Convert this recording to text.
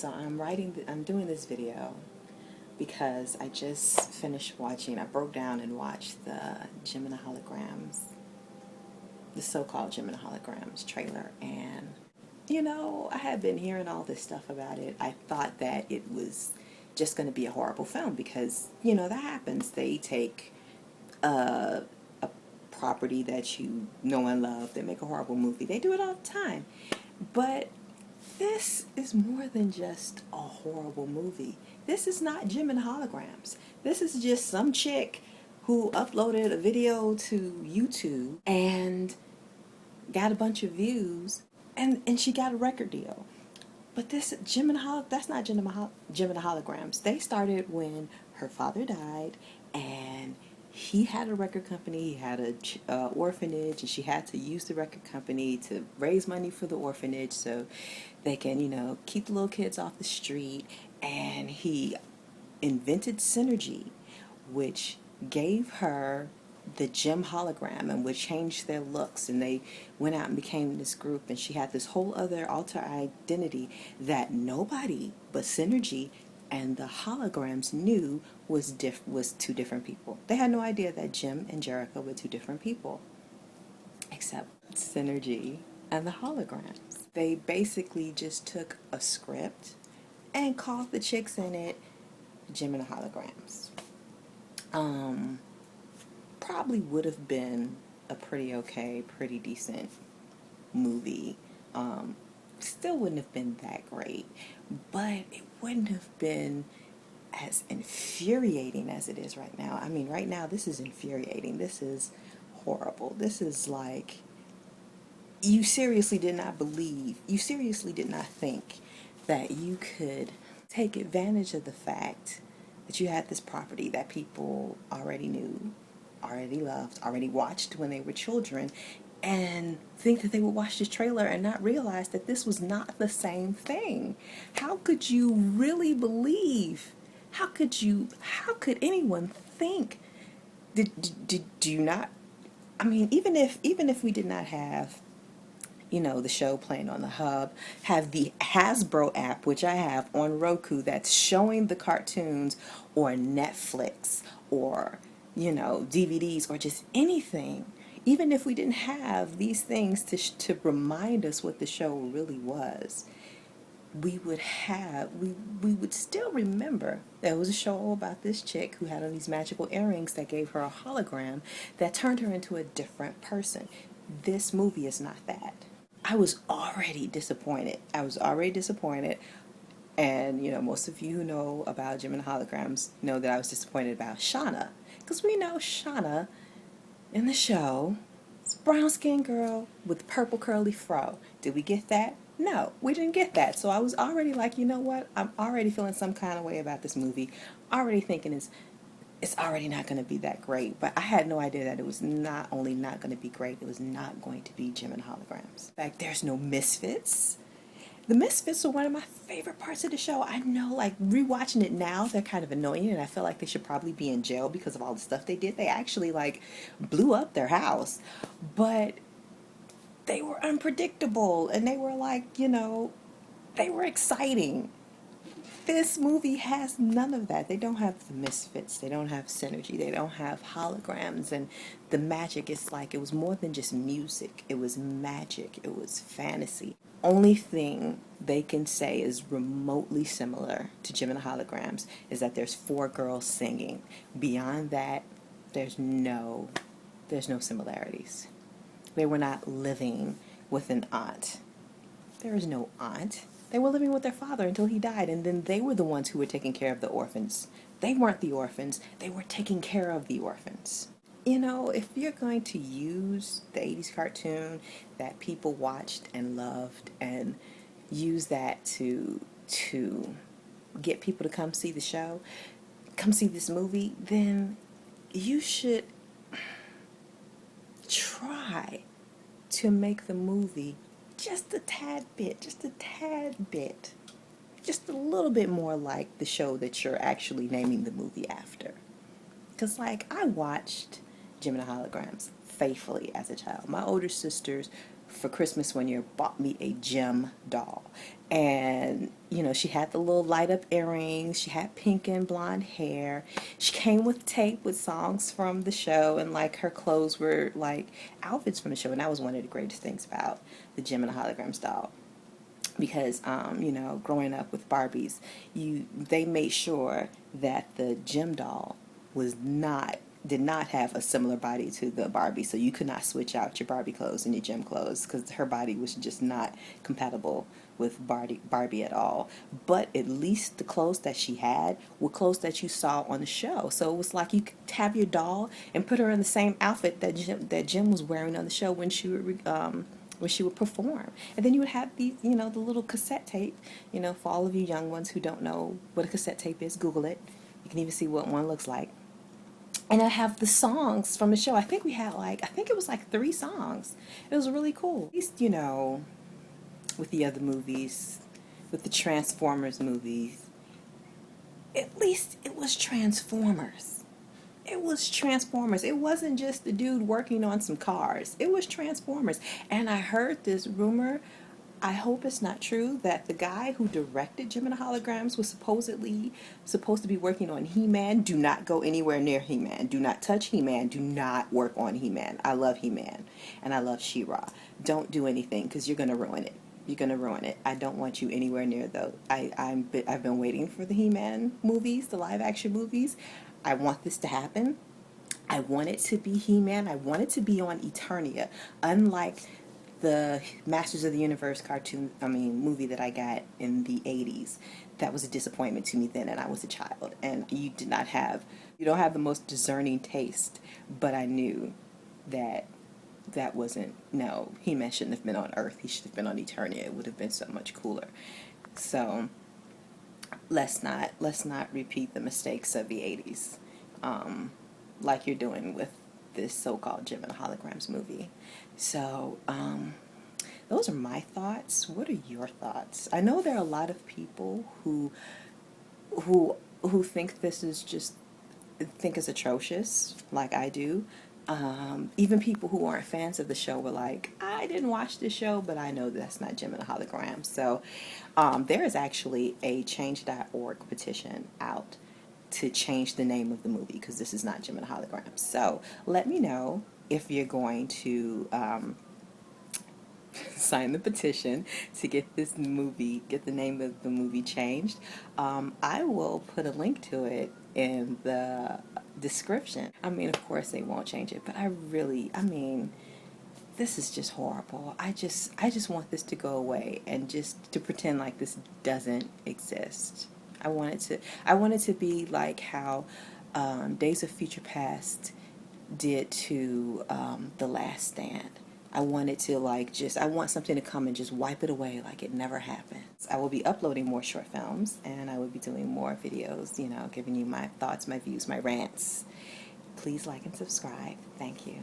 So I'm doing this video because I just finished watching, I broke down and watched the Gemini Holograms, the so-called Gemini Holograms trailer, and I had been hearing all this stuff about it. I thought that it was just going to be a horrible film because, that happens. They take a property that you know and love, they make a horrible movie. They do it all the time. But this is more than just a horrible movie. This is not Gemini Holograms. This is just some chick who uploaded a video to YouTube and got a bunch of views, and she got a record deal. But that's not Gemini Holograms. They started when her father died, and he had a record company, he had a orphanage, and she had to use the record company to raise money for the orphanage so they can, keep the little kids off the street. And he invented Synergy, which gave her the gem hologram and would change their looks, and they went out and became this group, and she had this whole other alter identity that nobody but Synergy and the holograms knew was two different people. They had no idea that Jim and Jericho were two different people, except Synergy and the holograms. They basically just took a script and called the chicks in it Jim and the holograms. Probably would have been a pretty decent movie. Still wouldn't have been that great, but it wouldn't have been as infuriating as it is right now. I mean, right now this is infuriating. This is horrible. This is like, you seriously did not think that you could take advantage of the fact that you had this property that people already knew, already loved, already watched when they were children, and think that they would watch this trailer and not realize that this was not the same thing. How could you really believe? How could anyone think? Do you not? I mean, even if we did not have, the show playing on the hub, have the Hasbro app, which I have on Roku, that's showing the cartoons, or Netflix, or DVDs, or just anything. Even if we didn't have these things to remind us what the show really was, we would still remember there was a show about this chick who had on these magical earrings that gave her a hologram that turned her into a different person. This movie is not that. I was already disappointed. And, most of you who know about Gemini Holograms know that I was disappointed about Shauna. Because we know Shauna in the show, it's a brown-skinned girl with purple curly fro. Did we get that? No, we didn't get that. So I was already like, you know what? I'm already feeling some kind of way about this movie. Already thinking it's already not going to be that great. But I had no idea that it was not only not going to be great, it was not going to be Gemini Holograms. In fact, there's no misfits. The misfits are one of my favorite parts of the show. I know, like, rewatching it now, they're kind of annoying, and I feel like they should probably be in jail because of all the stuff they did. They actually, blew up their house. But they were unpredictable, and they were they were exciting. This movie has none of that. They don't have the misfits. They don't have Synergy. They don't have holograms. And the magic is it was more than just music. It was magic. It was fantasy. Only thing they can say is remotely similar to Gemini Holograms is that there's 4 girls singing. Beyond that, there's no similarities. They were not living with an aunt. There is no aunt. They were living with their father until he died, and then they were the ones who were taking care of the orphans. They weren't the orphans. They were taking care of the orphans. If you're going to use the 80s cartoon that people watched and loved and use that to get people to come see the show, come see this movie, then you should try to make the movie just a little bit more like the show that you're actually naming the movie after. Because, I watched Gemini Holograms faithfully as a child. My older sisters for Christmas one year bought me a gem doll. And, you know, she had the little light up earrings, she had pink and blonde hair. She came with tape with songs from the show, and like her clothes were like outfits from the show. And that was one of the greatest things about the Gem and the Holograms doll. Because you know, growing up with Barbies, they made sure that the gem doll was not did not have a similar body to the Barbie, so you could not switch out your Barbie clothes and your gem clothes because her body was just not compatible with Barbie at all. But at least the clothes that she had were clothes that you saw on the show, so it was like you could have your doll and put her in the same outfit that Jim was wearing on the show when she would perform. And then you would have these, you know, the little cassette tape, you know, for all of you young ones who don't know what a cassette tape is, Google it. You can even see what one looks like. And I have the songs from the show. I think we had I think it was like 3 songs. It was really cool. At least, you know, with the other movies, with the Transformers movies, at least it was Transformers. It was Transformers. It wasn't just the dude working on some cars. It was Transformers. And I heard this rumor, I hope it's not true, that the guy who directed Jim and the Holograms was supposedly supposed to be working on He-Man. Do not go anywhere near He-Man. Do not touch He-Man. Do not work on He-Man. I love He-Man. And I love She-Ra. Don't do anything because you're going to ruin it. You're going to ruin it. I don't want you anywhere near those. I've been waiting for the He-Man movies, the live-action movies. I want this to happen. I want it to be He-Man. I want it to be on Eternia. Unlike the Masters of the Universe movie that I got in the 80s. That was a disappointment to me then, and I was a child. And you don't have the most discerning taste, but I knew that wasn't, no, He-Man shouldn't have been on Earth. He should have been on Eternia. It would have been so much cooler. So let's not repeat the mistakes of the 80s, like you're doing with this so-called Jim and the Holograms movie. So those are my thoughts. What are your thoughts? I know there are a lot of people who think this is it's atrocious, like I do. Even people who aren't fans of the show were like, I didn't watch the show, but I know that's not Jim and the Holograms. So there is actually a change.org petition out to change the name of the movie because this is not Jim and the Holograms. So let me know if you're going to sign the petition to get the name of the movie changed. I will put a link to it in the description. I mean, of course they won't change it, but this is just horrible. I just want this to go away and just to pretend like this doesn't exist. I want it to be like how Days of Future Past did to The Last Stand. I want it to I want something to come and just wipe it away like it never happened. I will be uploading more short films, and I will be doing more videos, you know, giving you my thoughts, my views, my rants. Please like and subscribe. Thank you.